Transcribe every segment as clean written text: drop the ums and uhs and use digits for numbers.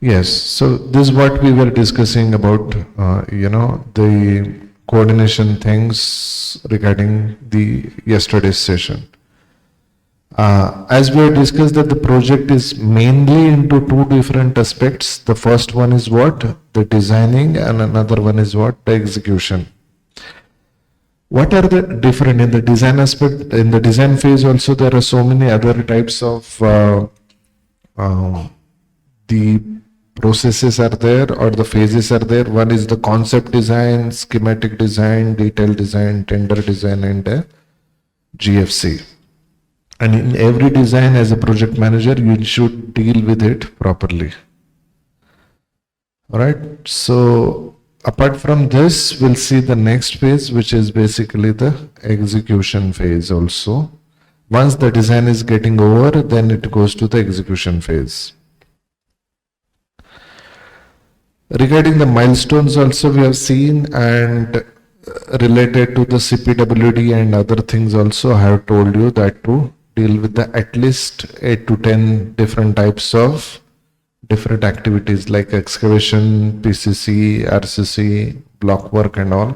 Yes, so this is what we were discussing about, the coordination things regarding the yesterday's session. As we have discussed that the project is mainly into two different aspects. The first one is what? The designing, and another one is what? The execution. What are the different in the design aspect? In the design phase also there are so many other types of the processes are there or the phases are there. One is the concept design, schematic design, detail design, tender design, and GFC. And in every design, as a project manager, you should deal with it properly. All right. So apart from this, we'll see the next phase, which is basically the execution phase also. Once the design is getting over, then it goes to the execution phase. Regarding the milestones also we have seen, and related to the CPWD and other things also, I have told you that to deal with the at least 8 to 10 different types of different activities like excavation, PCC, RCC, block work and all.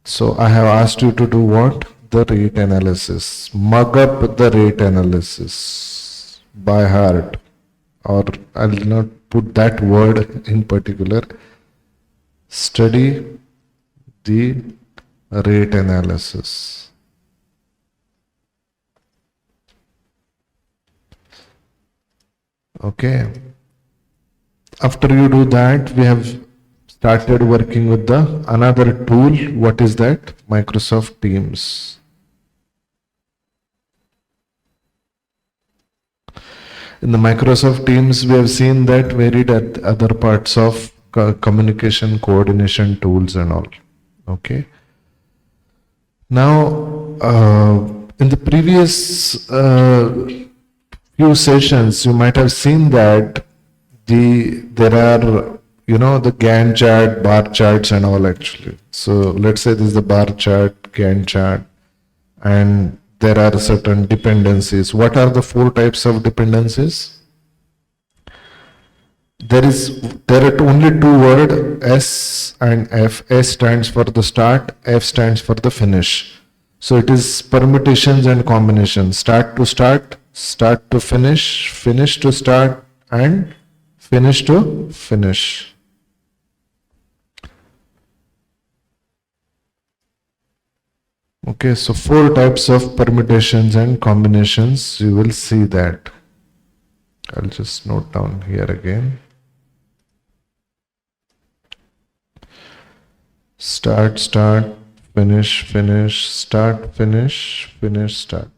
So I have asked you to do what? The rate analysis. Mug up the rate analysis by heart, or I will not put that word in particular. Study the rate analysis. Okay. After you do that, we have started working with the another tool. What is that? Microsoft Teams. In the Microsoft Teams, we have seen that varied other parts of communication coordination tools and all. Okay. Now, in the previous few sessions, you might have seen that there are the Gantt chart, bar charts and all actually. So let's say this is the bar chart, Gantt chart, and there are certain dependencies. What are the 4 types of dependencies? There are only 2 words, S and F. S stands for the start, F stands for the finish. So it is permutations and combinations. Start to start, start to finish, finish to start, and finish to finish. Okay, so 4 types of permutations and combinations. You will see that. I'll just note down here again. Start, start, finish, finish, start, finish, finish, start.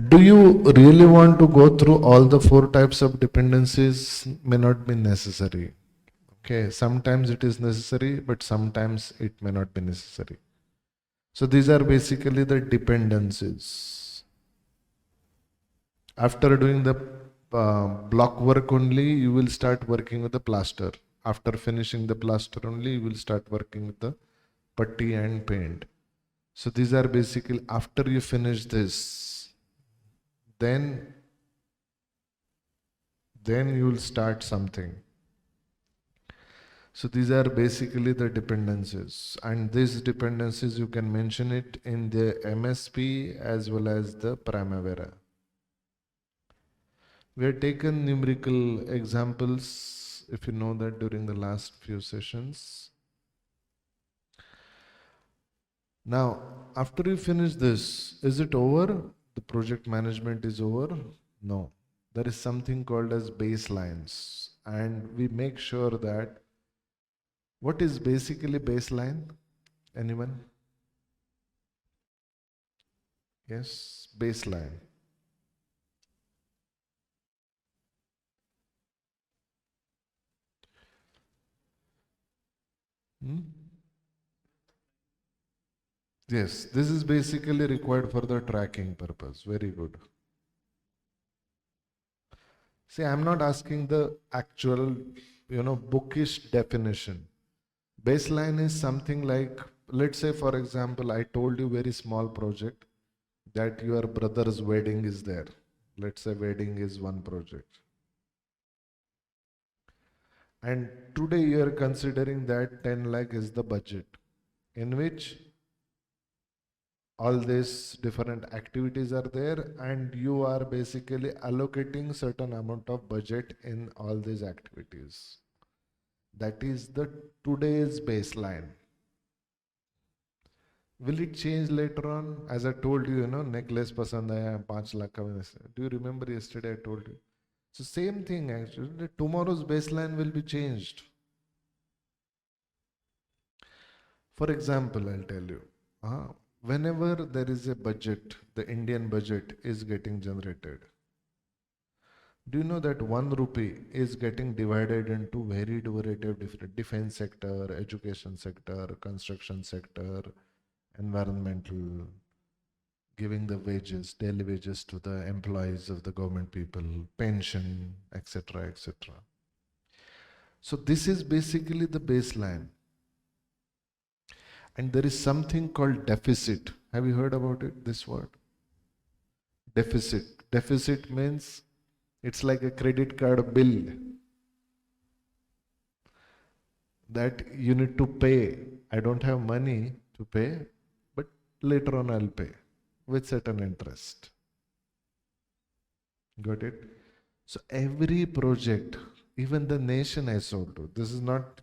Do you really want to go through all the 4 types of dependencies? May not be necessary. Okay, sometimes it is necessary, but sometimes it may not be necessary. So these are basically the dependencies. After doing the block work only, you will start working with the plaster. After finishing the plaster only, you will start working with the putty and paint. So these are basically, after you finish this, then you will start something. So these are basically the dependencies, and these dependencies you can mention it in the MSP as well as the Primavera. We have taken numerical examples, if you know that, during the last few sessions. Now, after you finish this, is it over? The project management is over? No. There is something called as baselines, and we make sure that. What is basically baseline? Anyone? Yes, baseline. Yes, this is basically required for the tracking purpose. Very good. See, I'm not asking the actual, bookish definition. Baseline is something like, let's say for example, I told you very small project that your brother's wedding is there. Let's say wedding is one project. And today you are considering that 10 lakh is the budget in which all these different activities are there, and you are basically allocating certain amount of budget in all these activities. That is the today's baseline. Will it change later on? As I told you, necklace pasand aaya, 5 lakh ka. Do you remember yesterday I told you? So same thing actually. Tomorrow's baseline will be changed. For example, I'll tell you. Whenever there is a budget, the Indian budget is getting generated. Do you know that 1 rupee is getting divided into very different defense sector, education sector, construction sector, environmental, giving the wages, daily wages to the employees of the government people, pension, etc., etc. So this is basically the baseline. And there is something called deficit. Have you heard about it, this word? Deficit. Deficit means it's like a credit card bill that you need to pay. I don't have money to pay, but later on I'll pay with certain interest. Got it? So every project, even the nation has so to. This is not,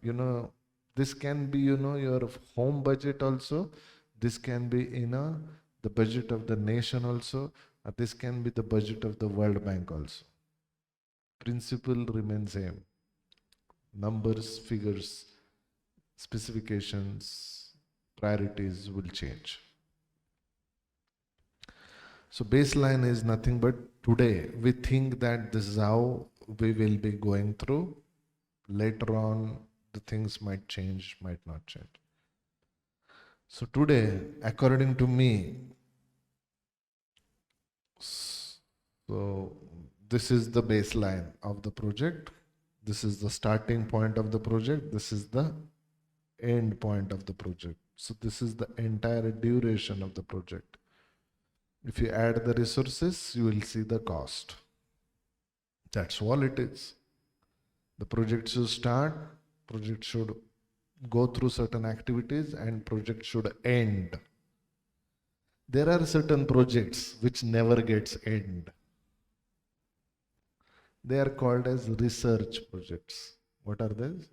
this can be, your home budget also. This can be the budget of the nation also. Or this can be the budget of the World Bank also. Principle remains same. Numbers, figures, specifications, priorities will change. So baseline is nothing but today we think that this is how we will be going through. Later on, the things might change, might not change. So today, according to me, so this is the baseline of the project. This is the starting point of the project. This is the end point of the project. So this is the entire duration of the project. If you add the resources, you will see the cost. That's all it is. The project should start, project should go through certain activities, and project should end. There are certain projects which never gets end. They are called as research projects. What are these?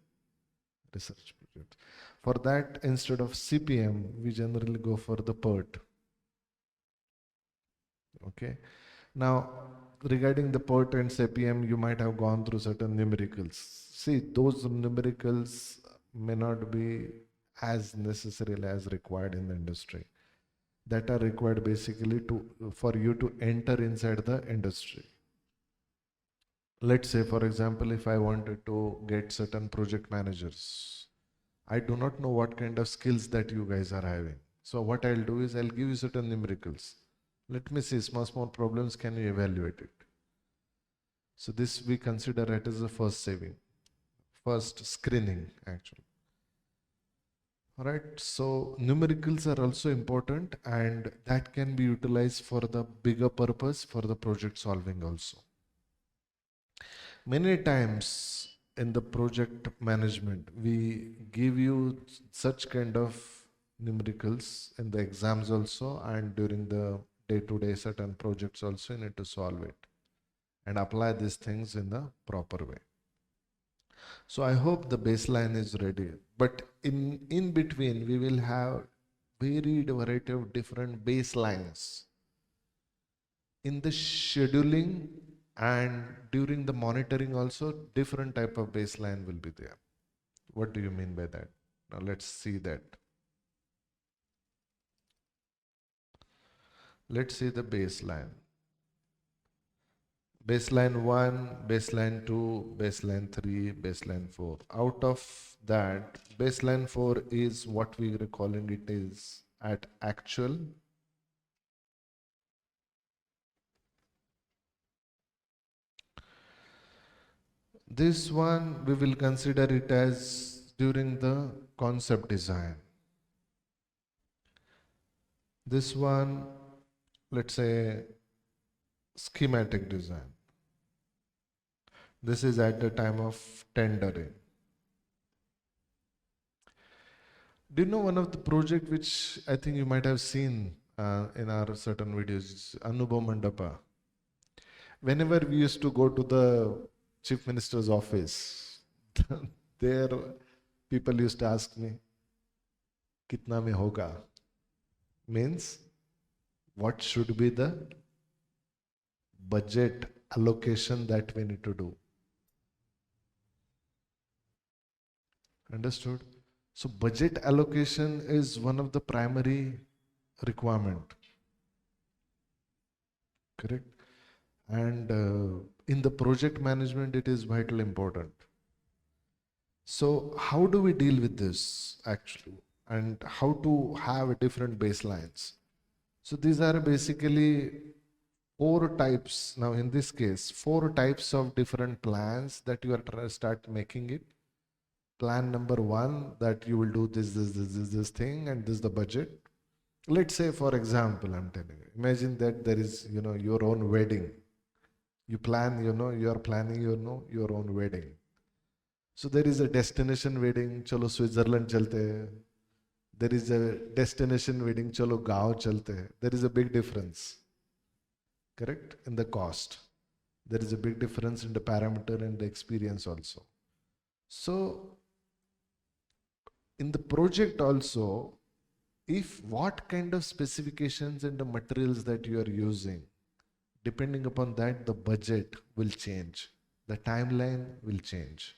Research projects. For that, instead of CPM, we generally go for the PERT. Okay. Now, regarding the PERT and CPM, you might have gone through certain numericals. See, those numericals may not be as necessary as required in the industry. That are required basically for you to enter inside the industry. Let's say, for example, if I wanted to get certain project managers, I do not know what kind of skills that you guys are having. So what I'll do is I'll give you certain numericals. Let me see, small problems, can you evaluate it? So this we consider it as the first saving, first screening actually. All right, so numericals are also important, and that can be utilized for the bigger purpose for the project solving also. Many times in the project management, we give you such kind of numericals in the exams also, and during the day-to-day certain projects also, you need to solve it and apply these things in the proper way. So I hope the baseline is ready, but in between we will have varied variety of different baselines. In the scheduling and during the monitoring also, different type of baseline will be there. What do you mean by that? Now let's see that. Let's see the baseline. Baseline 1, baseline 2, baseline 3, baseline 4. Out of that, baseline 4 is what we are calling it is at actual. This one we will consider it as during the concept design. This one, let's say schematic design. This is at the time of tendering. Do you know one of the project which I think you might have seen in our certain videos, Anubhav Mandapa. Whenever we used to go to the Chief Minister's office, there people used to ask me, "Kitna mein hoga?" Means, what should be the budget allocation that we need to do? Understood? So budget allocation is one of the primary requirement. Correct? And in the project management, it is vitally important. So how do we deal with this actually? And how to have different baselines? So these are basically four types. Now in this case, four types of different plans that you are trying to start making it. Plan number one, that you will do this thing, and this is the budget. Let's say, for example, I'm telling you, imagine that there is, your own wedding. You plan, you are planning, your own wedding. So there is a destination wedding, chalo Switzerland chalte hai. There is a destination wedding, chalo Gaon chalte hai. There is a big difference, correct, in the cost. There is a big difference in the parameter and the experience also. So in the project also, if what kind of specifications and the materials that you are using, depending upon that, the budget will change, the timeline will change.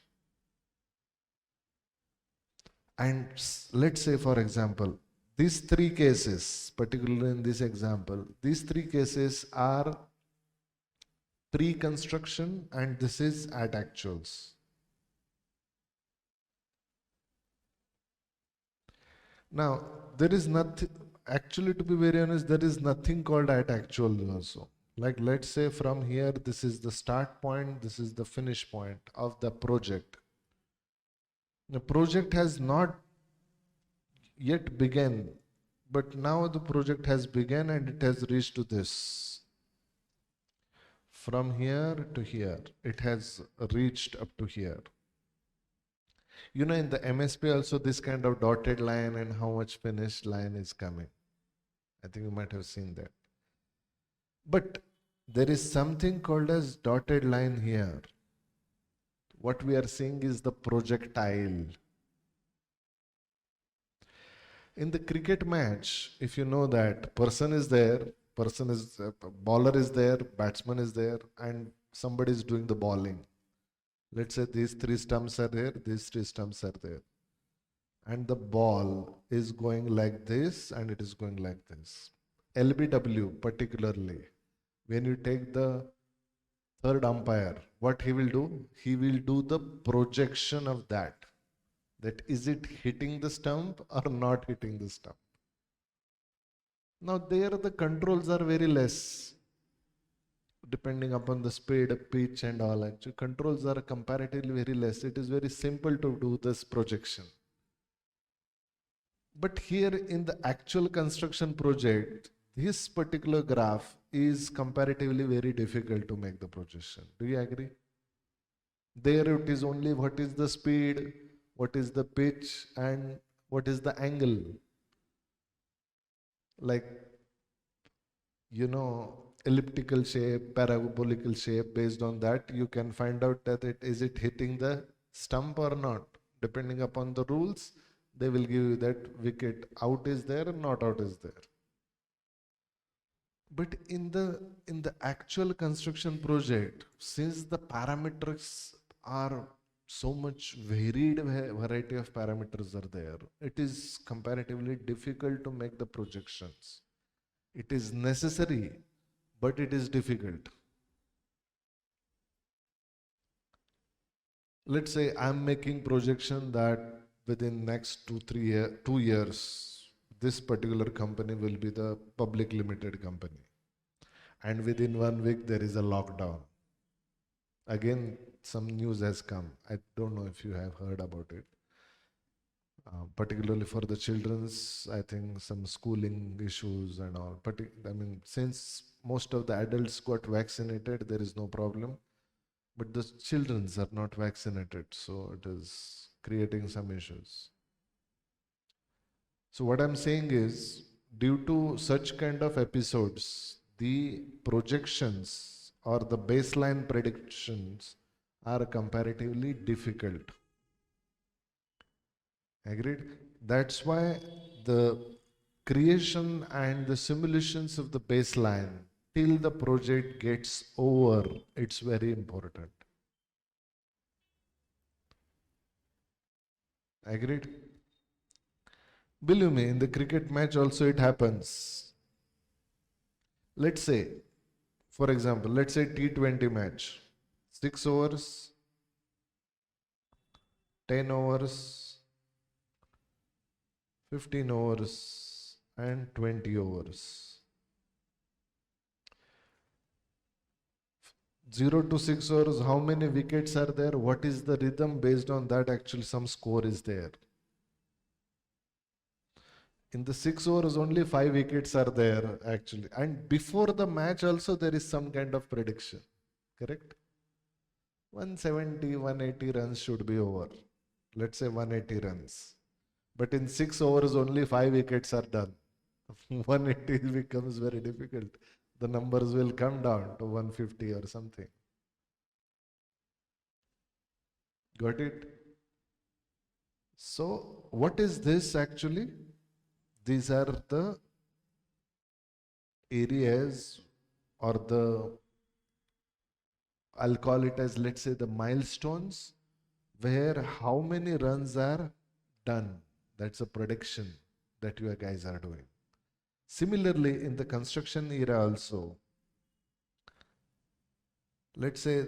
And let's say, for example, these three cases, particularly in this example, these three cases are pre-construction and this is at actuals. Now, there is nothing, actually, to be very honest, there is nothing called at actual also. Like, let's say from here, this is the start point, this is the finish point of the project. The project has not yet begun, but now the project has begun and it has reached to this. From here to here, it has reached up to here. In the MSP also, this kind of dotted line and how much finished line is coming. I think you might have seen that. But there is something called as dotted line here. What we are seeing is the projectile. In the cricket match, if you know that person is there, bowler is there, batsman is there, and somebody is doing the bowling. Let's say these three stumps are there, these three stumps are there. And the ball is going like this and it is going like this. LBW particularly, when you take the third umpire, what he will do? He will do the projection of that. That is it hitting the stump or not hitting the stump? Now there the controls are very less. Depending upon the speed, pitch and all, actually controls are comparatively very less. It is very simple to do this projection. But here in the actual construction project, this particular graph is comparatively very difficult to make the projection. Do you agree? There it is only what is the speed, what is the pitch, and what is the angle. Like, elliptical shape, parabolical shape, based on that, you can find out that is it hitting the stump or not. Depending upon the rules, they will give you that wicket out is there and not out is there. But in the actual construction project, since the parameters are so much varied variety of parameters are there, it is comparatively difficult to make the projections. It is necessary, but it is difficult. Let's say I'm making projection that within next 2 years, this particular company will be the public limited company. And within 1 week, there is a lockdown. Again, some news has come. I don't know if you have heard about it. particularly for the children's, I think some schooling issues and all. I mean, since most of the adults got vaccinated, there is no problem. But the children's are not vaccinated, so it is creating some issues. So what I'm saying is, due to such kind of episodes, the projections or the baseline predictions are comparatively difficult. Agreed? That's why the creation and the simulations of the baseline till the project gets over, it's very important. Agreed? Believe me, in the cricket match also it happens. Let's say, for example, let's say T20 match, 6 overs, 10 overs, 15 overs, and 20 overs. 0 to 6 overs, how many wickets are there? What is the rhythm? Based on that, actually, some score is there. In the 6 overs, only 5 wickets are there, actually. And before the match, also, there is some kind of prediction. Correct? 170, 180 runs should be over. Let's say 180 runs. But in 6 overs, only 5 wickets are done. 180 becomes very difficult. The numbers will come down to 150 or something. Got it? So, what is this actually? These are the areas or I'll call it as, let's say, the milestones where how many runs are done. That's a prediction that you guys are doing. Similarly, in the construction era also, let's say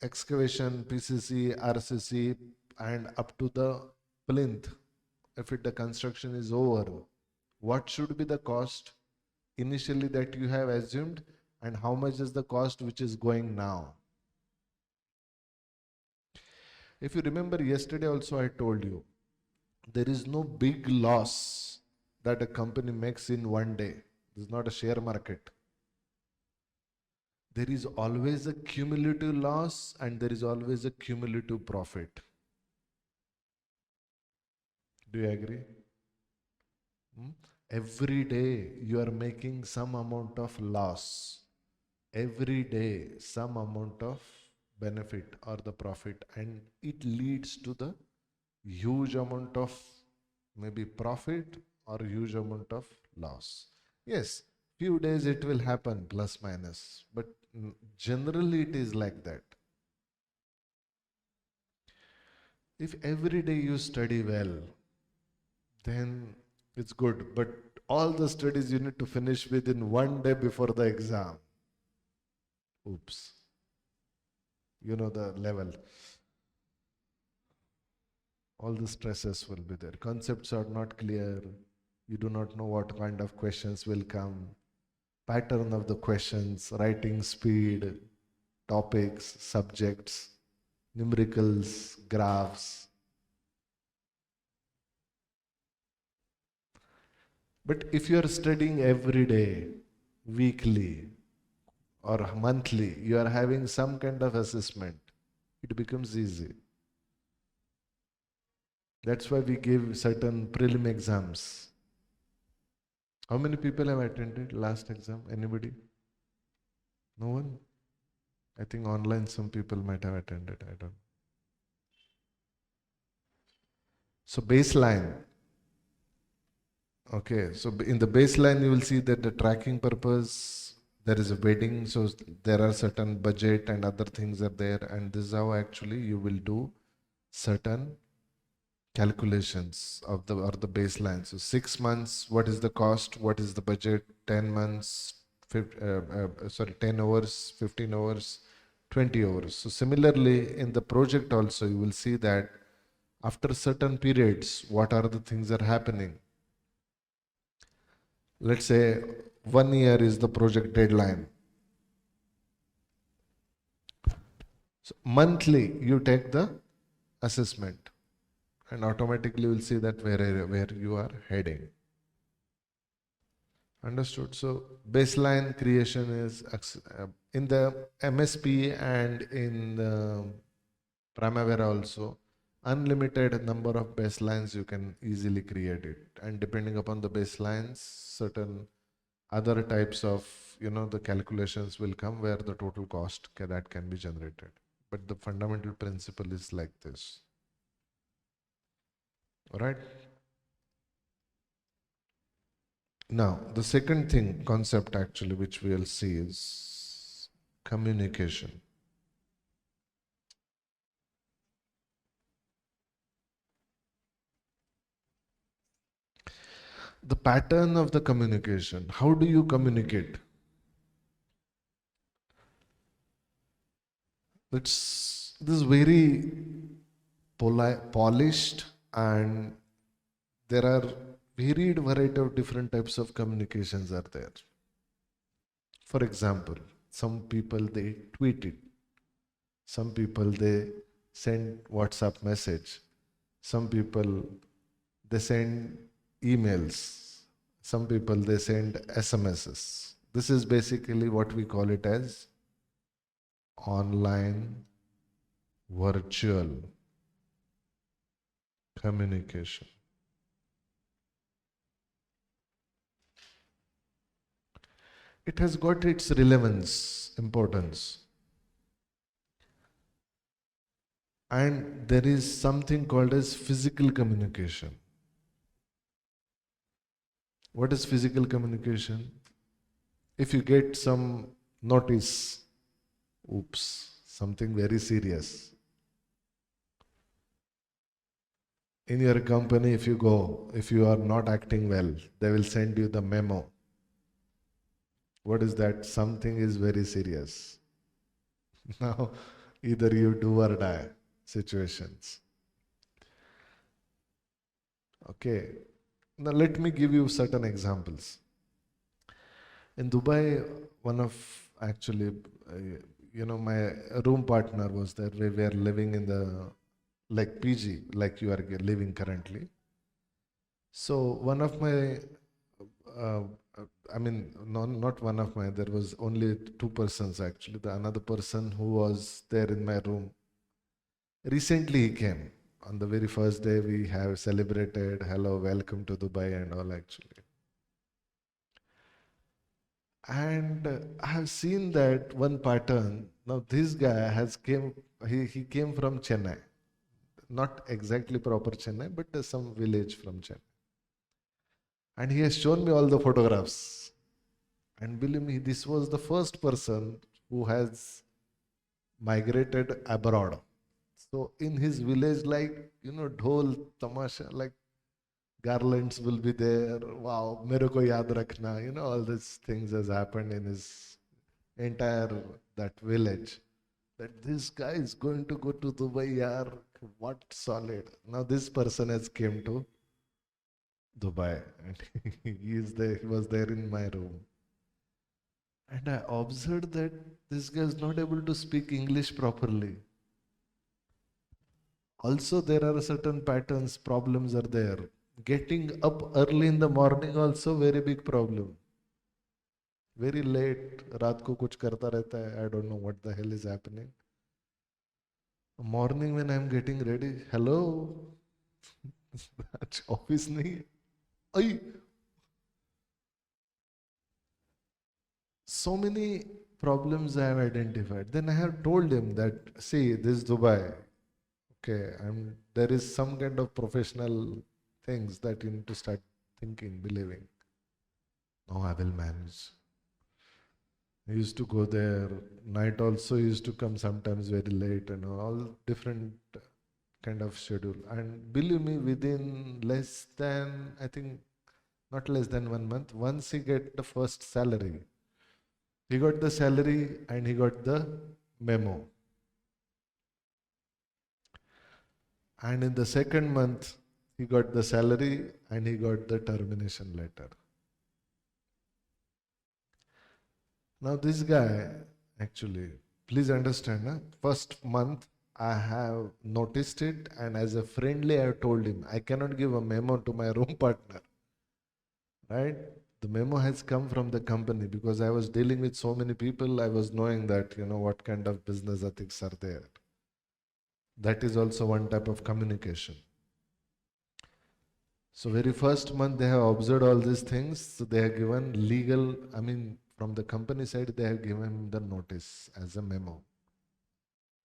excavation, PCC, RCC, and up to the plinth, if the construction is over, what should be the cost initially that you have assumed, and how much is the cost which is going now? If you remember yesterday also I told you, there is no big loss that a company makes in one day. This is not a share market. There is always a cumulative loss and there is always a cumulative profit. Do you agree? Every day you are making some amount of loss. Every day some amount of benefit or the profit, and it leads to the huge amount of maybe profit or huge amount of loss. Yes, few days it will happen plus minus, but generally it is like that. If every day you study well, then it's good, but all the studies you need to finish within one day before the exam. Oops. You know the level. All the stresses will be there. Concepts are not clear. You do not know what kind of questions will come. Pattern of the questions, writing speed, topics, subjects, numericals, graphs. But if you are studying every day, weekly, or monthly, you are having some kind of assessment, it becomes easy. That's why we give certain prelim exams. How many people have attended last exam? Anybody? No one? I think online some people might have attended. I don't know. So baseline. Okay, so in the baseline you will see that the tracking purpose, there is a wedding, so there are certain budget and other things are there, and this is how actually you will do certain calculations of the baseline. So 6 months, what is the cost, what is the budget, 10 months, 10 hours, 15 hours, 20 hours. So similarly in the project also you will see that after certain periods, what are the things that are happening. Let's say 1 year is the project deadline. So monthly you take the assessment. and automatically you will see that where you are heading. Understood? So baseline creation is in the MSP and in the Primavera also, unlimited number of baselines you can easily create it. And depending upon the baselines, certain other types of, the calculations will come where the total cost that can be generated. But the fundamental principle is like this. All right. Now, the second thing, concept actually, which we'll see is communication. The pattern of the communication. How do you communicate? This very polished, and there are varied variety of different types of communications are there. For example, some people they tweet it, some people they send WhatsApp message, some people they send emails, some people they send SMSs. This is basically what we call it as online virtual communication. It has got its relevance, importance. And there is something called as physical communication. What is physical communication? If you get some notice, oops, something very serious. In your company, if you are not acting well, they will send you the memo. What is that? Something is very serious. Now, either you do or die situations. Okay. Now, let me give you certain examples. In Dubai, one of actually, my room partner was there. We were living in the like PG, like you are living currently. So one of my, uh, not one of my, there was only two persons actually. The another person who was there in my room, recently he came. On the very first day we have celebrated, hello, welcome to Dubai and all actually. And I have seen that one pattern. Now this guy he came from Chennai. Not exactly proper Chennai, but some village from Chennai. And he has shown me all the photographs. And believe me, this was the first person who has migrated abroad. So in his village, like, dhol, tamasha, like garlands will be there. Wow, mere ko yaad rakhna. All these things has happened in his entire that village. That this guy is going to go to Dubai, yaar. What solid. Now this person has came to Dubai and he was there in my room. And I observed that this guy is not able to speak English properly. Also, there are certain patterns, problems are there. Getting up early in the morning also very big problem. Very late, रात को कुछ करता रहता है. I don't know what the hell is happening. Morning when I'm getting ready, hello, office नहीं. Ay, so many problems I have identified. Then I have told him that, see, this is Dubai. Okay, there is some kind of professional things that you need to start thinking, believing. No, I will manage. I used to go there. Night also used to come sometimes very late and all different kind of schedule. And believe me, within less than, I think, not less than 1 month, once he get the first salary, he got the salary and he got the memo. And in the second month, he got the salary and he got the termination letter. Now this guy, actually, please understand, first month I have noticed it, and as a friendly, I told him, I cannot give a memo to my room partner, right? The memo has come from the company because I was dealing with so many people. I was knowing that, what kind of business ethics are there. That is also one type of communication. So very first month they have observed all these things. So they have given legal, from the company side, they have given the notice as a memo.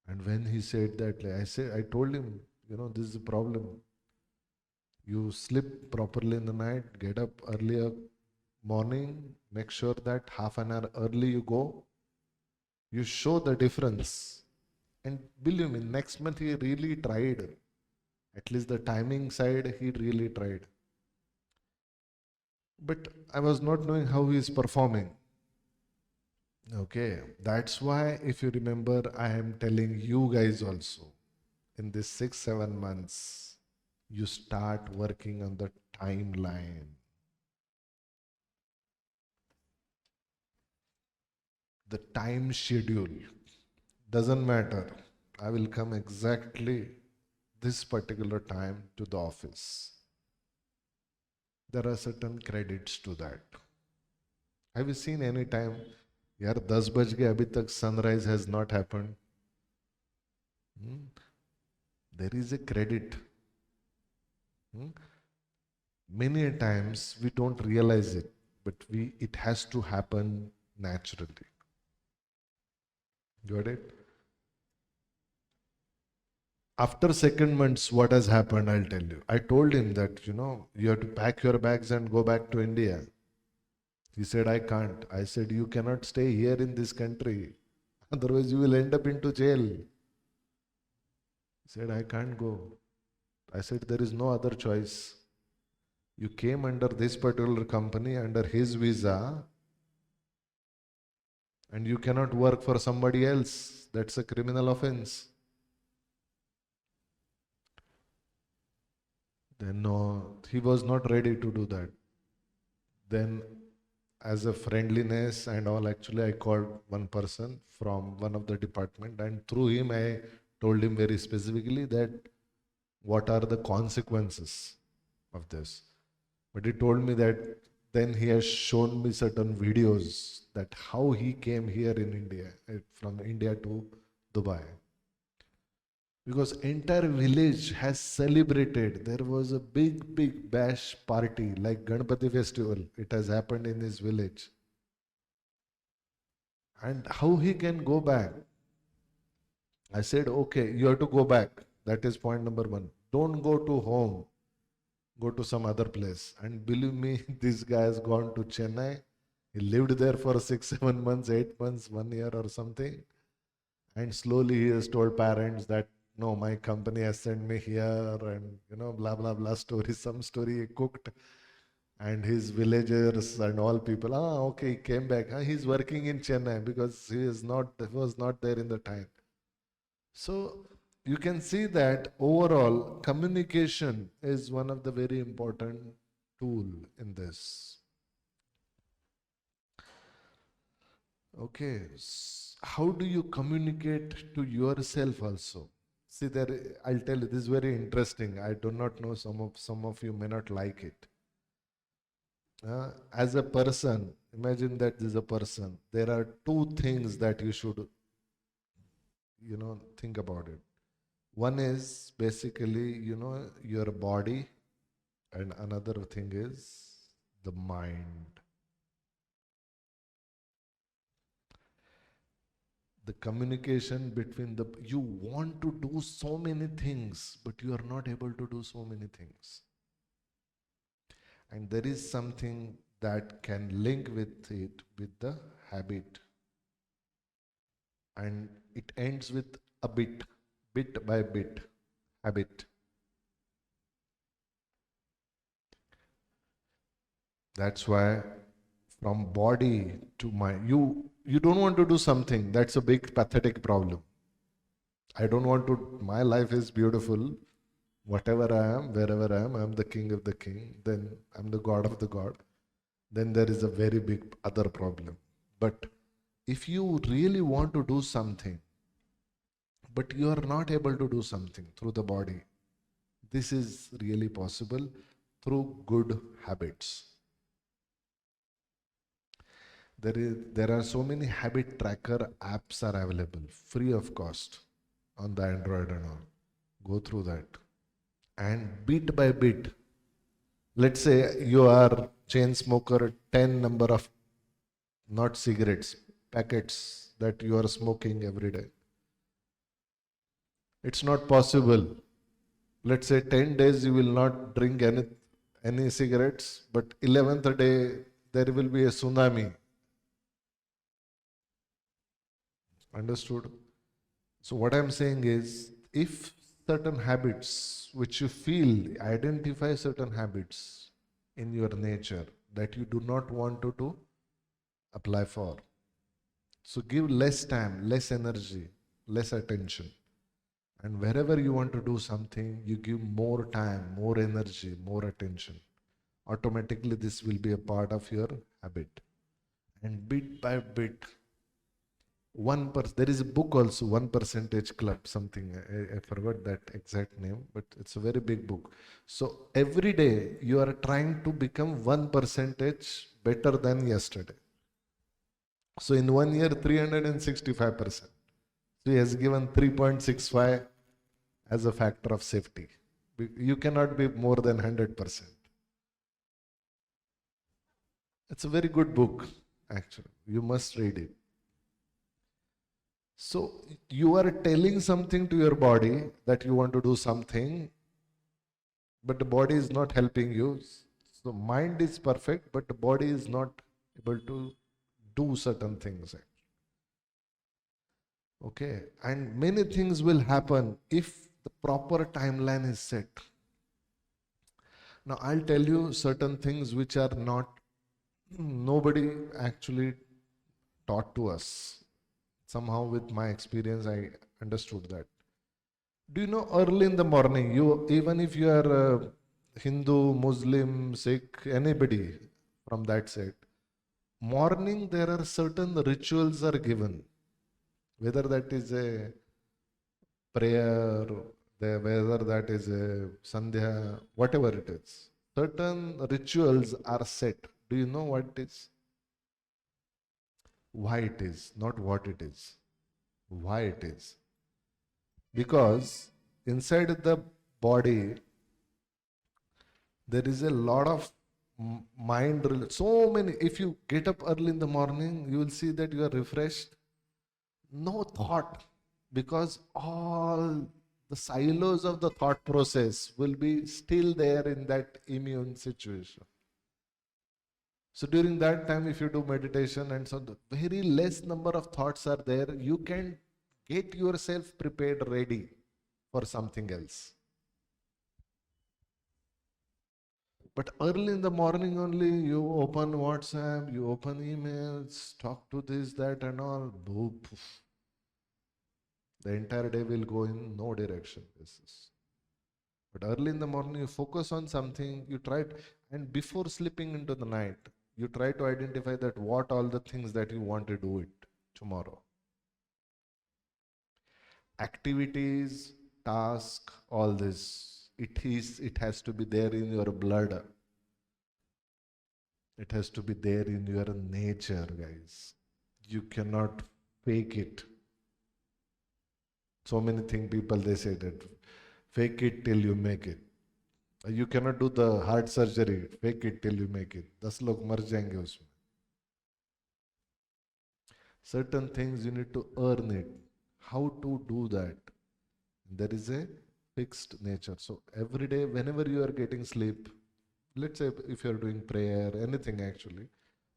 And when he said that, I told him, this is a problem. You sleep properly in the night, get up earlier morning, make sure that half an hour early you go, you show the difference. And believe me, next month he really tried. At least the timing side, he really tried. But I was not knowing how he is performing. Okay, that's why if you remember, I am telling you guys also, in this 6-7 months, you start working on the timeline. The time schedule doesn't matter. I will come exactly this particular time to the office. There are certain credits to that. Have you seen any time, yaar 10 baj gaye abhi tak sunrise has not happened? There is a credit. Many a times we don't realize it, but it has to happen naturally. Got it? After second months, what has happened, I'll tell you. I told him that, you have to pack your bags and go back to India. He said, I can't. I said, you cannot stay here in this country. Otherwise, you will end up into jail. He said, I can't go. I said, there is no other choice. You came under this particular company, under his visa, and you cannot work for somebody else. That's a criminal offense. Then no, he was not ready to do that. Then as a friendliness and all, actually I called one person from one of the department, and through him I told him very specifically that what are the consequences of this. But he told me that then he has shown me certain videos that how he came here in India, from India to Dubai. Because entire village has celebrated. There was a big bash party like Ganpati festival. It has happened in his village. And how he can go back? I said, okay, you have to go back. That is point number one. Don't go to home. Go to some other place. And believe me, this guy has gone to Chennai. He lived there for 6-7 months, 8 months, 1 year or something. And slowly he has told parents that, no, my company has sent me here, and blah blah blah story, some story he cooked, and his villagers and all people, okay, he came back. He's working in Chennai because he was not there in the time. So you can see that overall communication is one of the very important tool in this. Okay, how do you communicate to yourself also? See, I'll tell you, this is very interesting. I do not know, some of you may not like it. As a person, imagine that this is a person. There are two things that you should, think about it. One is basically, your body, and another thing is the mind. The communication between you want to do so many things, but you are not able to do so many things. And there is something that can link with it, with the habit. And it ends with a bit by bit, habit. That's why from body to mind, you don't want to do something. That's a big pathetic problem. I don't want to, my life is beautiful. Whatever I am, wherever I am, I'm the king of the king. Then I'm the god of the god. Then there is a very big other problem. But if you really want to do something, but you are not able to do something through the body. This is really possible through good habits. There are so many habit tracker apps are available free of cost on the Android and all. Go through that. And bit by bit, let's say you are chain smoker, 10 number of not cigarettes, packets that you are smoking every day. It's not possible. Let's say 10 days you will not drink any cigarettes, but 11th day there will be a tsunami. Understood? So what I'm saying is, if certain habits which you feel, identify certain habits in your nature that you do not want to apply for. So give less time, less energy, less attention. And wherever you want to do something, you give more time, more energy, more attention. Automatically, this will be a part of your habit. And bit by bit, there is a book also, 1% Club, something, I forgot that exact name, but it's a very big book. So every day you are trying to become 1% better than yesterday. So in 1 year, 365%. So he has given 3.65 as a factor of safety. You cannot be more than 100%. It's a very good book, actually. You must read it. So you are telling something to your body that you want to do something, but the body is not helping you. So mind is perfect, but the body is not able to do certain things. Okay, and many things will happen if the proper timeline is set. Now I'll tell you certain things which are not, nobody actually taught to us. Somehow with my experience, I understood that. Do you know early in the morning, even if you are a Hindu, Muslim, Sikh, anybody from that side, morning there are certain rituals are given, whether that is a prayer, whether that is a sandhya, whatever it is. Certain rituals are set. Do you know what it is? Why it is, not what it is. Why it is? Because inside the body, there is a lot of so many. If you get up early in the morning, you will see that you are refreshed. No thought, because all the silos of the thought process will be still there in that immune situation. So during that time, if you do meditation and so the very less number of thoughts are there, you can get yourself prepared, ready for something else. But early in the morning only, you open WhatsApp, you open emails, talk to this, that and all, boop. The entire day will go in no direction. But early in the morning, you focus on something, you try it, and before sleeping into the night, you try to identify that what all the things that you want to do it tomorrow. Activities, task, all this, it has to be there in your blood. It has to be there in your nature, guys. You cannot fake it. So many things people, they say that fake it till you make it. You cannot do the heart surgery, fake it till you make it. 10 लोग मर जाएंगे उसमें. Certain things you need to earn it. How to do that? There is a fixed nature. So every day, whenever you are getting sleep, let's say if you're doing prayer, anything actually,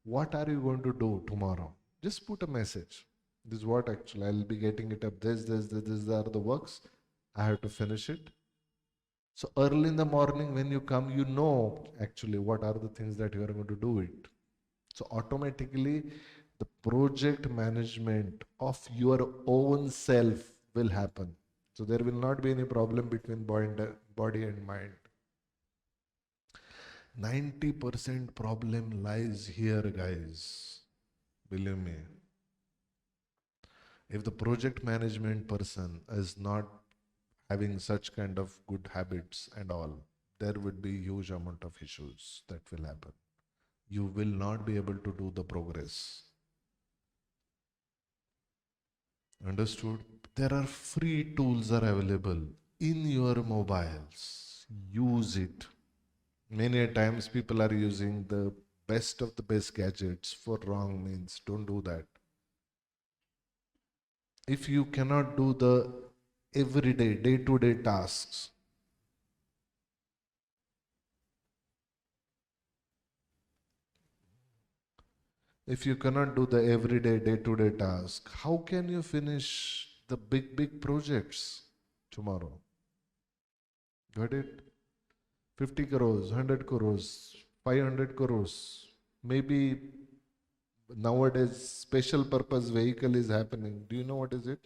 what are you going to do tomorrow? Just put a message. This is what actually I'll be getting it up. This are the works. I have to finish it. So early in the morning when you come, you know actually what are the things that you are going to do it. So automatically the project management of your own self will happen. So there will not be any problem between body and mind. 90% problem lies here, guys. Believe me. If the project management person is not having such kind of good habits and all, there would be huge amount of issues that will happen. You will not be able to do the progress. Understood? There are free tools are available in your mobiles. Use it. Many a times people are using the best of the best gadgets for wrong means. Don't do that. If you cannot do the everyday, day-to-day tasks, if you cannot do the everyday, day-to-day task, how can you finish the big, big projects tomorrow? Got it? 50 crores, 100 crores, 500 crores. Maybe nowadays special purpose vehicle is happening. Do you know what is it?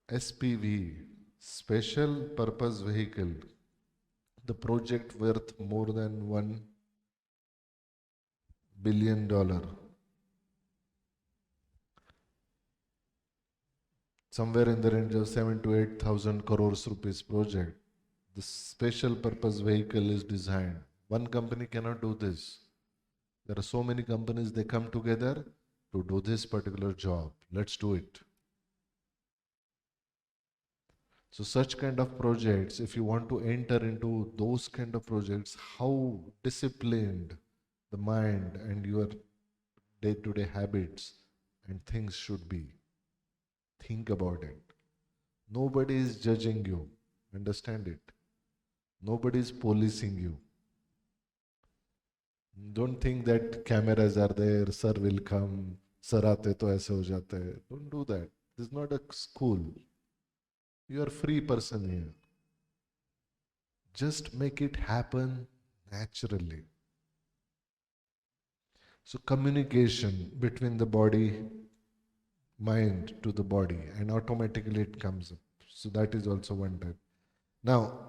SPV, special purpose vehicle. The project worth more than $1 billion. Somewhere in the range of 7 to 8,000 crores rupees project. The special purpose vehicle is designed. One company cannot do this. There are so many companies, they come together to do this particular job. Let's do it. So such kind of projects, if you want to enter into those kind of projects, how disciplined the mind and your day-to-day habits and things should be. Think about it. Nobody is judging you. Understand it. Nobody is policing you. Don't think that cameras are there, sir will come, sir aate to aise ho jate. Don't do that. This is not a school. You are a free person here. Just make it happen naturally. So communication between the body, mind to the body, and automatically it comes up. So that is also one type. Now,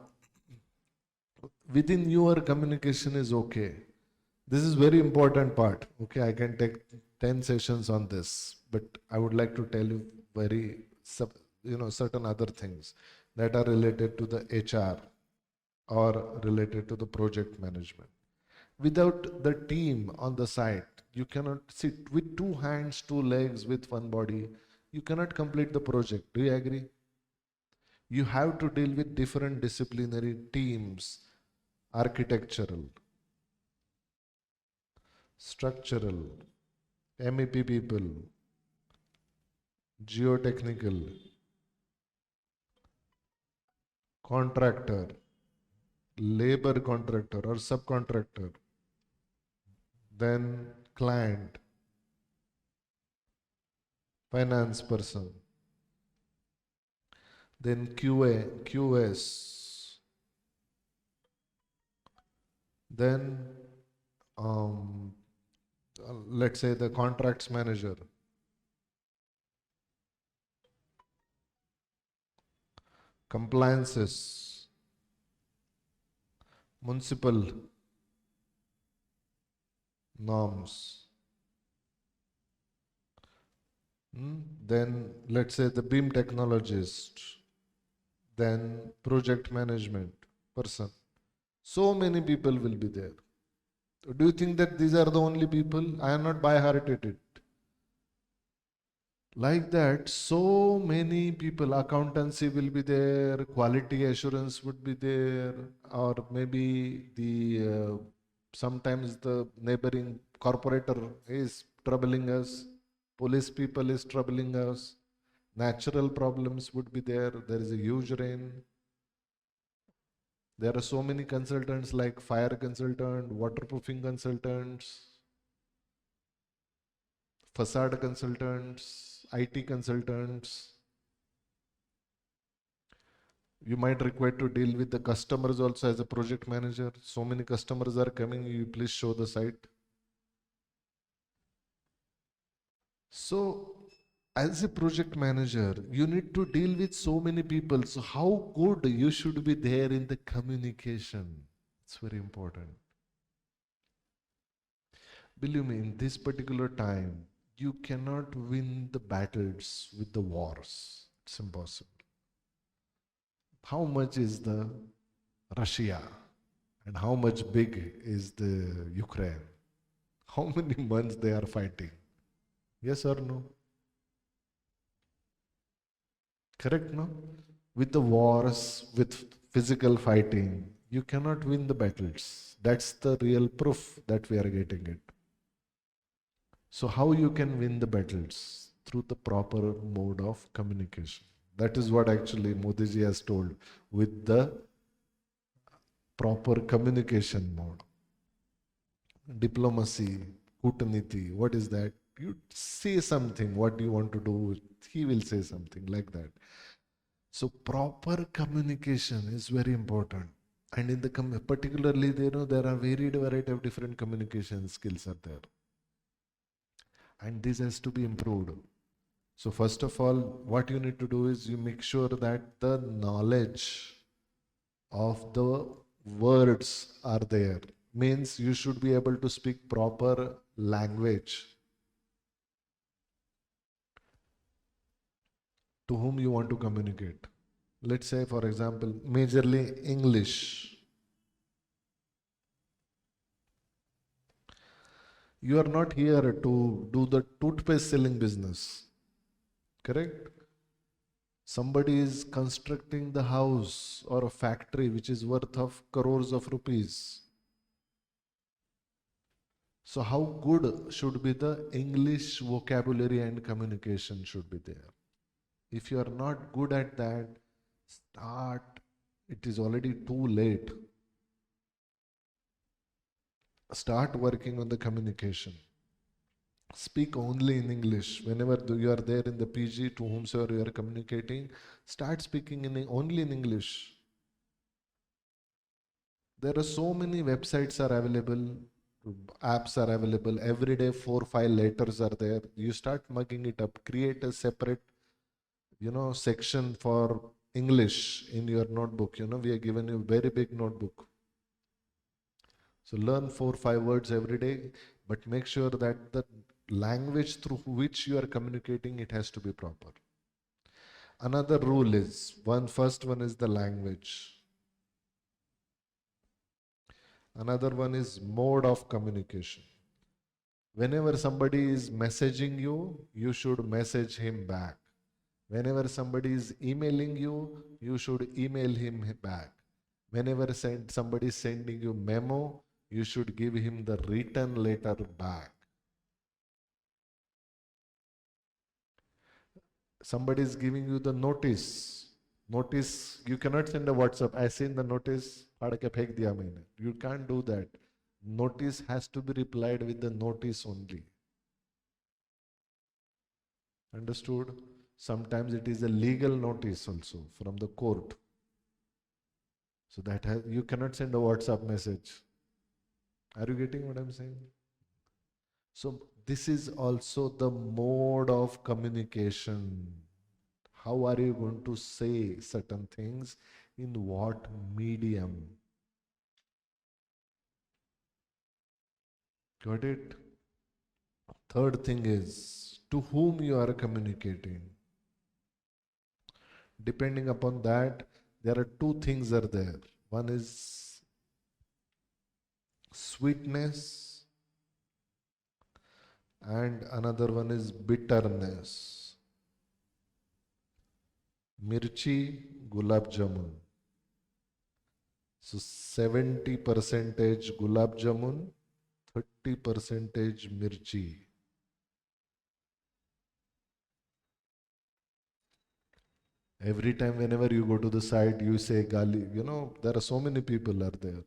within your communication is okay. This is very important part. Okay, I can take 10 sessions on this, but I would like to tell you very certain other things that are related to the HR or related to the project management. Without the team on the site, you cannot sit with two hands, two legs, with one body. You cannot complete the project. Do you agree? You have to deal with different disciplinary teams, architectural, structural, MEP people, geotechnical, contractor, labor contractor or subcontractor, then client, finance person, then QA, QS, then let's say the contracts manager, compliances, municipal norms, then let's say the beam technologist, then project management person. So many people will be there. Do you think that these are the only people? I am not by-hearted it. Like that, so many people, accountancy will be there, quality assurance would be there, or maybe the sometimes the neighboring corporator is troubling us, police people is troubling us, natural problems would be there, there is a huge rain. There are so many consultants like fire consultant, waterproofing consultants, facade consultants, IT consultants. You might require to deal with the customers also as a project manager. So many customers are coming, you please show the site. So as a project manager, you need to deal with so many people. So how good you should be there in the communication. It's very important. Believe me, in this particular time, you cannot win the battles with the wars. It's impossible. How much is the Russia and how much big is the Ukraine? How many months they are fighting? Yes or no? Correct, no? With the wars, with physical fighting, you cannot win the battles. That's the real proof that we are getting it. So how you can win the battles? Through the proper mode of communication. That is what actually Modi ji has told, with the proper communication mode. Diplomacy, Kootaniti, what is that? You say something, what you want to do, he will say something like that. So proper communication is very important. And in the particularly, there are variety of different communication skills are there. And this has to be improved. So first of all, what you need to do is you make sure that the knowledge of the words are there. Means you should be able to speak proper language to whom you want to communicate. Let's say, for example, majorly English. You are not here to do the toothpaste selling business. Correct? Somebody is constructing the house or a factory which is worth of crores of rupees. So how good should be the English vocabulary and communication should be there? If you are not good at that, start. It is already too late. Start working on the communication. Speak only in English. Whenever you are there in the PG to whomsoever you are communicating, start speaking only in English. There are so many websites are available, apps are available. Every day 4-5 letters are there. You start mugging it up. Create a separate, section for English in your notebook. We are given you a very big notebook. So learn 4-5 words every day, but make sure that the language through which you are communicating, it has to be proper. Another rule is, first one is the language. Another one is mode of communication. Whenever somebody is messaging you, you should message him back. Whenever somebody is emailing you, you should email him back. Whenever somebody is sending you memo, you should give him the written letter back. Somebody is giving you the notice. Notice, you cannot send a WhatsApp. I seen the notice, you can't do that. Notice has to be replied with the notice only. Understood? Sometimes it is a legal notice also from the court. So that you cannot send a WhatsApp message. Are you getting what I'm saying? So this is also the mode of communication. How are you going to say certain things in what medium? Got it? Third thing is to whom you are communicating. Depending upon that, there are two things are there. One is sweetness and another one is bitterness. Mirchi, gulab jamun. So 70% gulab jamun, 30% mirchi. Every time whenever you go to the site, you say gali. There are so many people are there.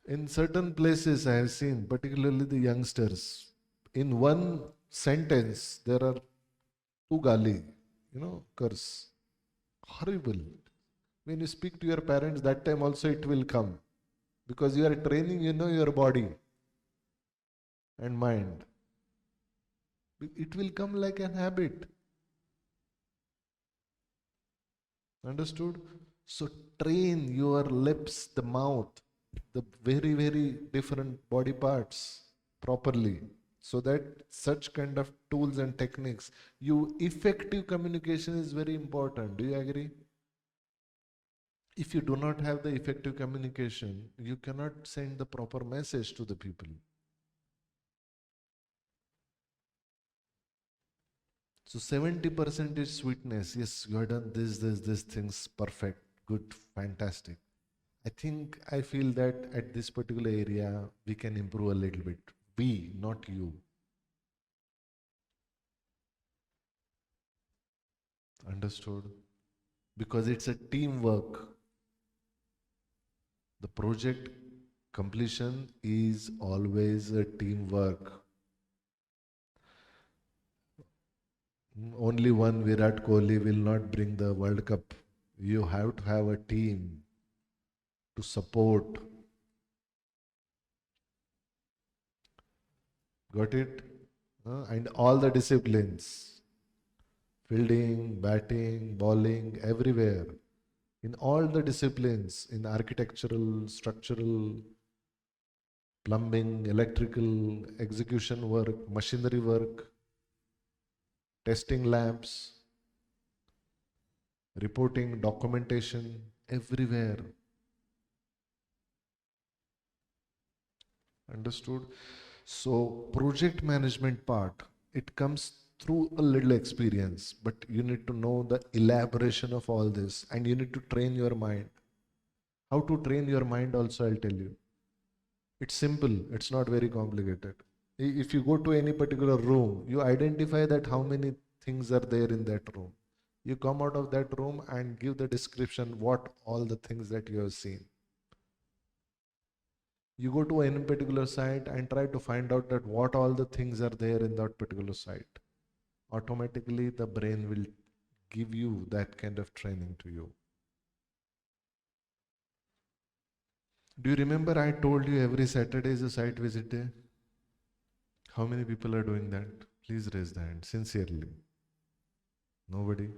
In certain places I have seen, particularly the youngsters, in one sentence, there are two gali, curse. Horrible. When you speak to your parents, that time also it will come. Because you are training, your body and mind. It will come like an habit. Understood? So train your lips, the mouth, the very, very different body parts. properly, so that such kind of tools and techniques, effective communication is very important. Do you agree? If you do not have the effective communication, you cannot send the proper message to the people. So 70% is sweetness. Yes, you have done this things perfect, good, fantastic. I feel that at this particular area, we can improve a little bit. We, not you. Understood? Because it's a teamwork. The project completion is always a teamwork. Only one Virat Kohli will not bring the World Cup. You have to have a team to support. Got it? And all the disciplines, fielding, batting, bowling, everywhere. In all the disciplines, in architectural, structural, plumbing, electrical, execution work, machinery work, testing labs, reporting, documentation, everywhere. Understood? So project management part, it comes through a little experience, but you need to know the elaboration of all this, and you need to train your mind. How to train your mind also, I'll tell you. It's simple, it's not very complicated. If you go to any particular room, you identify that how many things are there in that room. You come out of that room and give the description what all the things that you have seen. You go to any particular site and try to find out that what all the things are there in that particular site. Automatically the brain will give you that kind of training to you. Do you remember I told you every Saturday is a site visit day? How many people are doing that? Please raise the hand, sincerely. Nobody?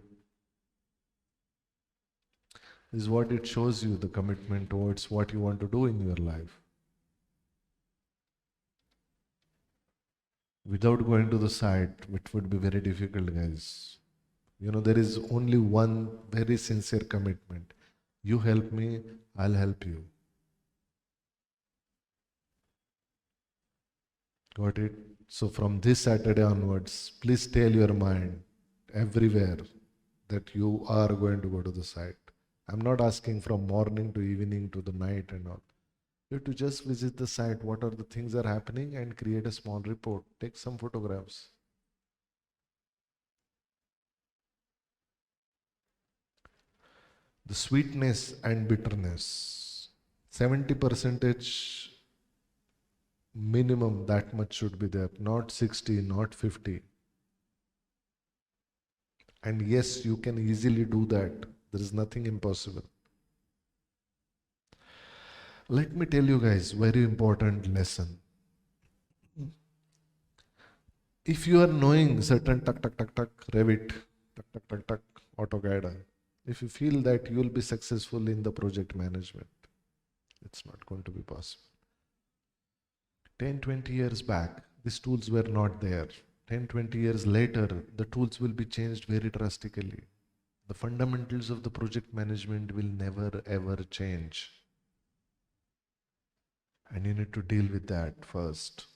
This is what it shows you, the commitment towards what you want to do in your life. Without going to the site, it would be very difficult, guys. You know, there is only one very sincere commitment. You help me, I'll help you. Got it? So from this Saturday onwards, please tell your mind everywhere that you are going to go to the site. I'm not asking from morning to evening to the night and all. You have to just visit the site, what are the things are happening, and create a small report. Take some photographs. The sweetness and bitterness. 70 percentage minimum, that much should be there. Not 60, not 50. And yes, you can easily do that. There is nothing impossible. Let me tell you guys, very important lesson. If you are knowing certain Revit, AutoCAD, if you feel that you will be successful in the project management, it's not going to be possible. 10, 20 years back, these tools were not there. 10, 20 years later, the tools will be changed very drastically. The fundamentals of the project management will never ever change. And you need to deal with that first.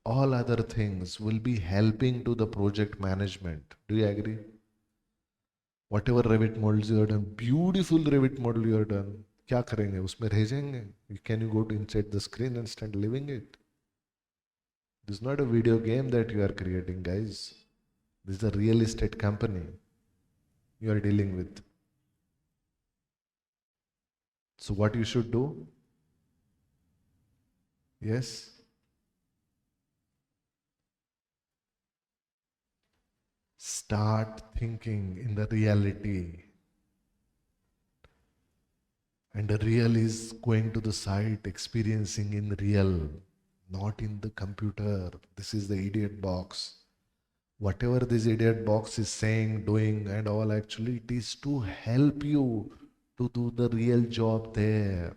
All other things will be helping to the project management. Do you agree? Whatever Revit models you have done, beautiful Revit model you have done, क्या करेंगे उसमें रह जाएंगे? Can you go to inside the screen and start living it? This is not a video game that you are creating, guys. This is a real estate company you are dealing with. So what you should do? Yes? Start thinking in the reality. And the real is going to the site, experiencing in real, not in the computer. This is the idiot box. Whatever this idiot box is saying, doing and all, actually it is to help you to do the real job there.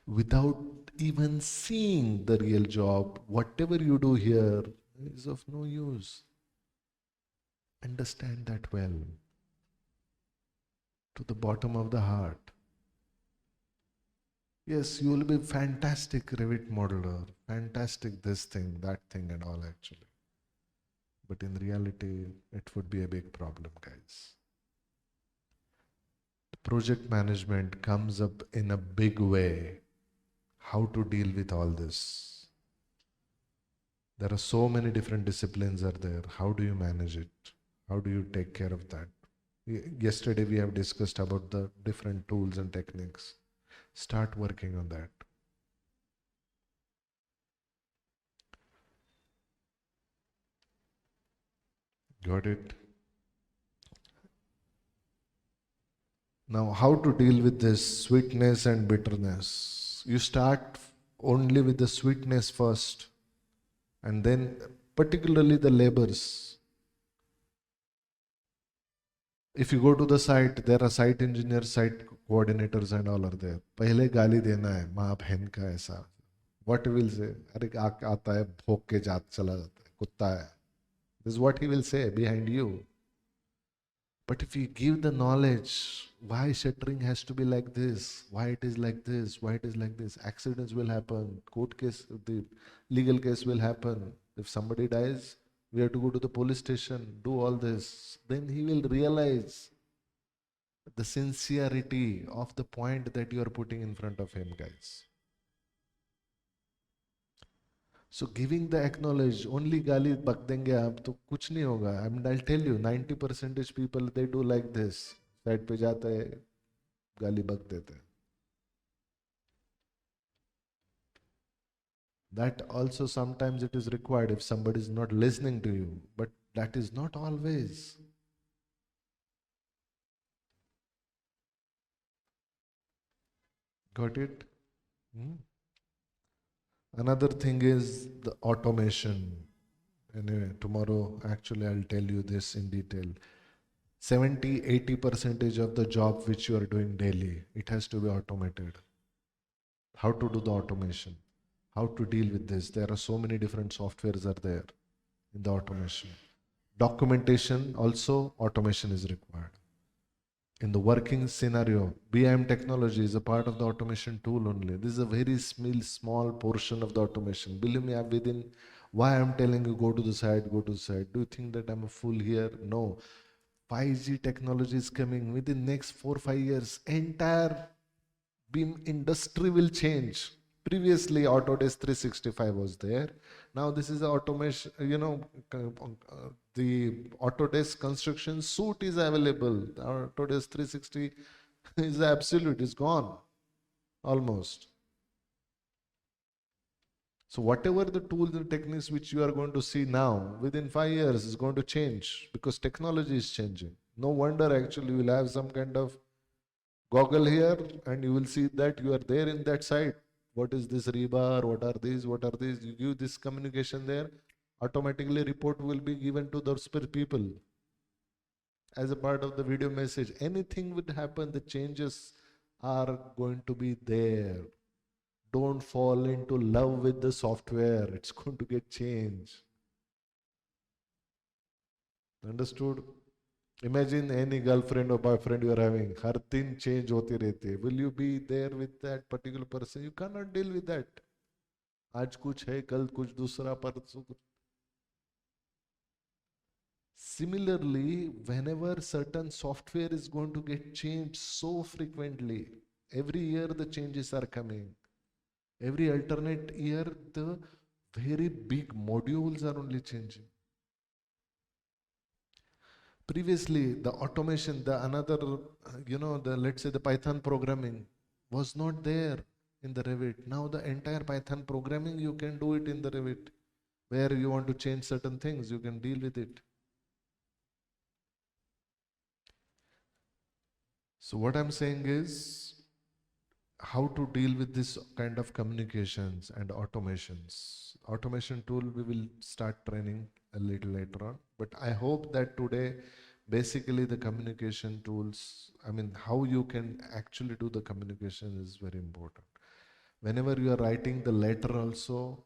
Without even seeing the real job, whatever you do here is of no use. Understand that well, to the bottom of the heart. Yes, you will be fantastic Revit modeler, fantastic this thing, that thing and all actually. But in reality, it would be a big problem, guys. Project management comes up in a big way. How to deal with all this? There are so many different disciplines are there. How do you manage it? How do you take care of that? Yesterday we have discussed about the different tools and techniques. Start working on that. Got it? Now, how to deal with this sweetness and bitterness? You start only with the sweetness first, and then particularly the labors. If you go to the site, there are site engineers, site coordinators and all are there. पहले गाली देना है माँ बहन का ऐसा. What he will say? अरे आता है भोग के जात चला जाता है कुत्ता है. This is what he will say behind you. But if you give the knowledge, why shuttering has to be like this, why it is like this, why it is like this, accidents will happen, court case, the legal case will happen. If somebody dies, we have to go to the police station, do all this. Then he will realize the sincerity of the point that you are putting in front of him, guys. So giving the acknowledge, only gali bak denge aap to kuch nahi hoga. I mean, I'll tell you, 90% people, they do like this. Side pe jata hai, gali bak dete hai. That also sometimes it is required if somebody is not listening to you, but that is not always. Got it? Hmm? Another thing is the automation. Anyway, tomorrow actually I'll tell you this in detail. 70-80% of the job which you are doing daily, it has to be automated. How to do the automation? How to deal with this? There are so many different softwares are there in the automation. Documentation also, automation is required. In the working scenario, BIM technology is a part of the automation tool only. This is a very small portion of the automation. Believe me, I'm within, why I'm telling you go to the site, go to the site. Do you think that I'm a fool here? No. 5G technology is coming within next 4-5 years. Entire BIM industry will change. Previously, Autodesk 365 was there. Now this is automation, the Autodesk construction suite is available. Autodesk 360 is absolute, it's gone almost. So whatever the tools and techniques which you are going to see now, within 5 years is going to change because technology is changing. No wonder actually you will have some kind of goggle here and you will see that you are there in that site. What is this rebar? What are these? What are these? You give this communication there, automatically report will be given to those people as a part of the video message. Anything would happen, the changes are going to be there. Don't fall into love with the software. It's going to get changed. Understood? Imagine any girlfriend or boyfriend you are having. Har din change hoti rehti. Will you be there with that particular person? You cannot deal with that. आज कुछ है कल कुछ दूसरा परसों. Similarly, whenever certain software is going to get changed so frequently, every year the changes are coming. Every alternate year, the very big modules are only changing. Previously, the automation, the another, let's say the Python programming was not there in the Revit. Now the entire Python programming, you can do it in the Revit. Where you want to change certain things, you can deal with it. So what I'm saying is, how to deal with this kind of communications and automations. Automation tool we will start training a little later on, but I hope that today basically the communication tools, I mean how you can actually do the communication is very important. Whenever you are writing the letter also,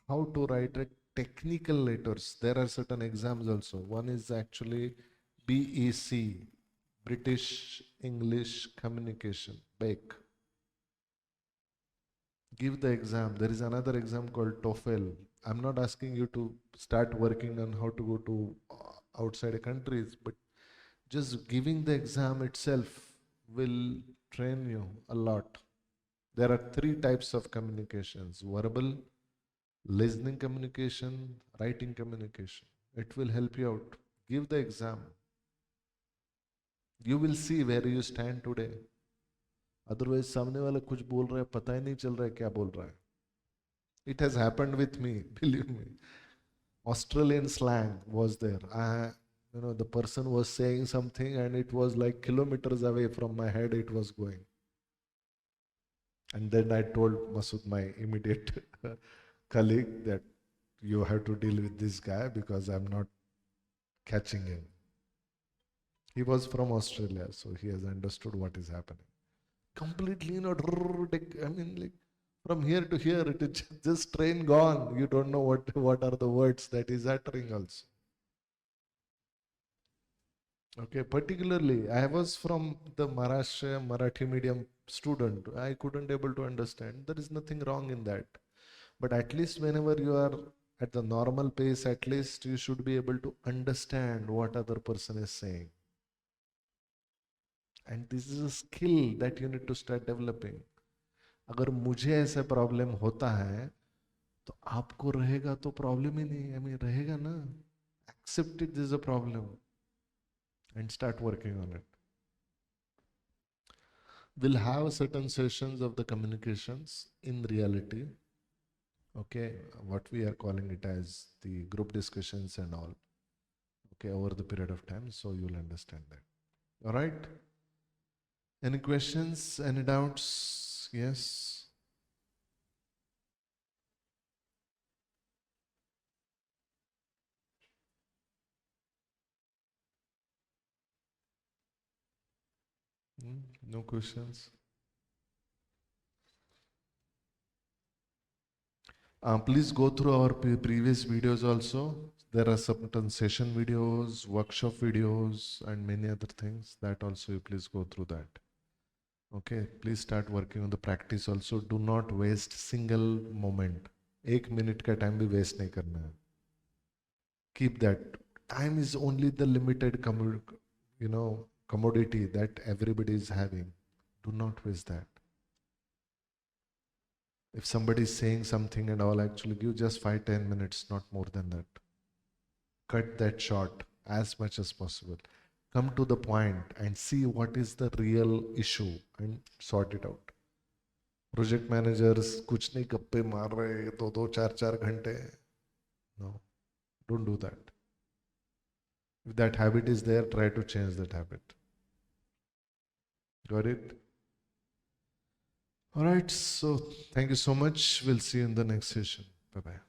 how to write a technical letters. There are certain exams also. One is actually BEC, British English Communication, BEC. Give the exam. There is another exam called TOEFL. I'm not asking you to start working on how to go to outside countries, but just giving the exam itself will train you a lot. There are three types of communications: verbal, listening communication, writing communication. It will help you out. Give the exam. You will see where you stand today. Otherwise, सामने वाला कुछ बोल रहा है, पता ही नहीं चल रहा है क्या बोल रहा है. It has happened with me, believe me. Australian slang was there. The person was saying something and it was like kilometers away from my head it was going. And then I told Masood, my immediate colleague, that you have to deal with this guy because I'm not catching him. He was from Australia, so he has understood what is happening. Completely, like from here to here, it is just train gone. You don't know what are the words that is uttering also. Okay, particularly, I was from the Maharashtra Marathi medium student. I couldn't able to understand. There is nothing wrong in that. But at least whenever you are at the normal pace, at least you should be able to understand what other person is saying. And this is a skill that you need to start developing. अगर मुझे ऐसा problem होता है तो आपको रहेगा तो problem ही नहीं, रहेगा ना. Accept it, this is a problem and start working on it. We'll have certain sessions of the communications in reality. Okay, what we are calling it as the group discussions and all. Okay, over the period of time, so you'll understand that. All right. Any questions? Any doubts? Yes. No questions. Please go through our previous videos also. There are certain session videos, workshop videos, and many other things. That also you please go through that. Okay, please start working on the practice also. Do not waste single moment. 1 minute का time भी waste नहीं करना है. Keep that. Time is only the limited commodity that everybody is having. Do not waste that. If somebody is saying something and all, actually give just 5-10 minutes, not more than that. Cut that short as much as possible. Come to the point and see what is the real issue and sort it out. Project managers कुछ नहीं गप्पे मार रहे 2-2, 4-4 घंटे. No, don't do that. If that habit is there, try to change that habit. Got it? All right, so thank you so much. We'll see you in the next session. Bye-bye.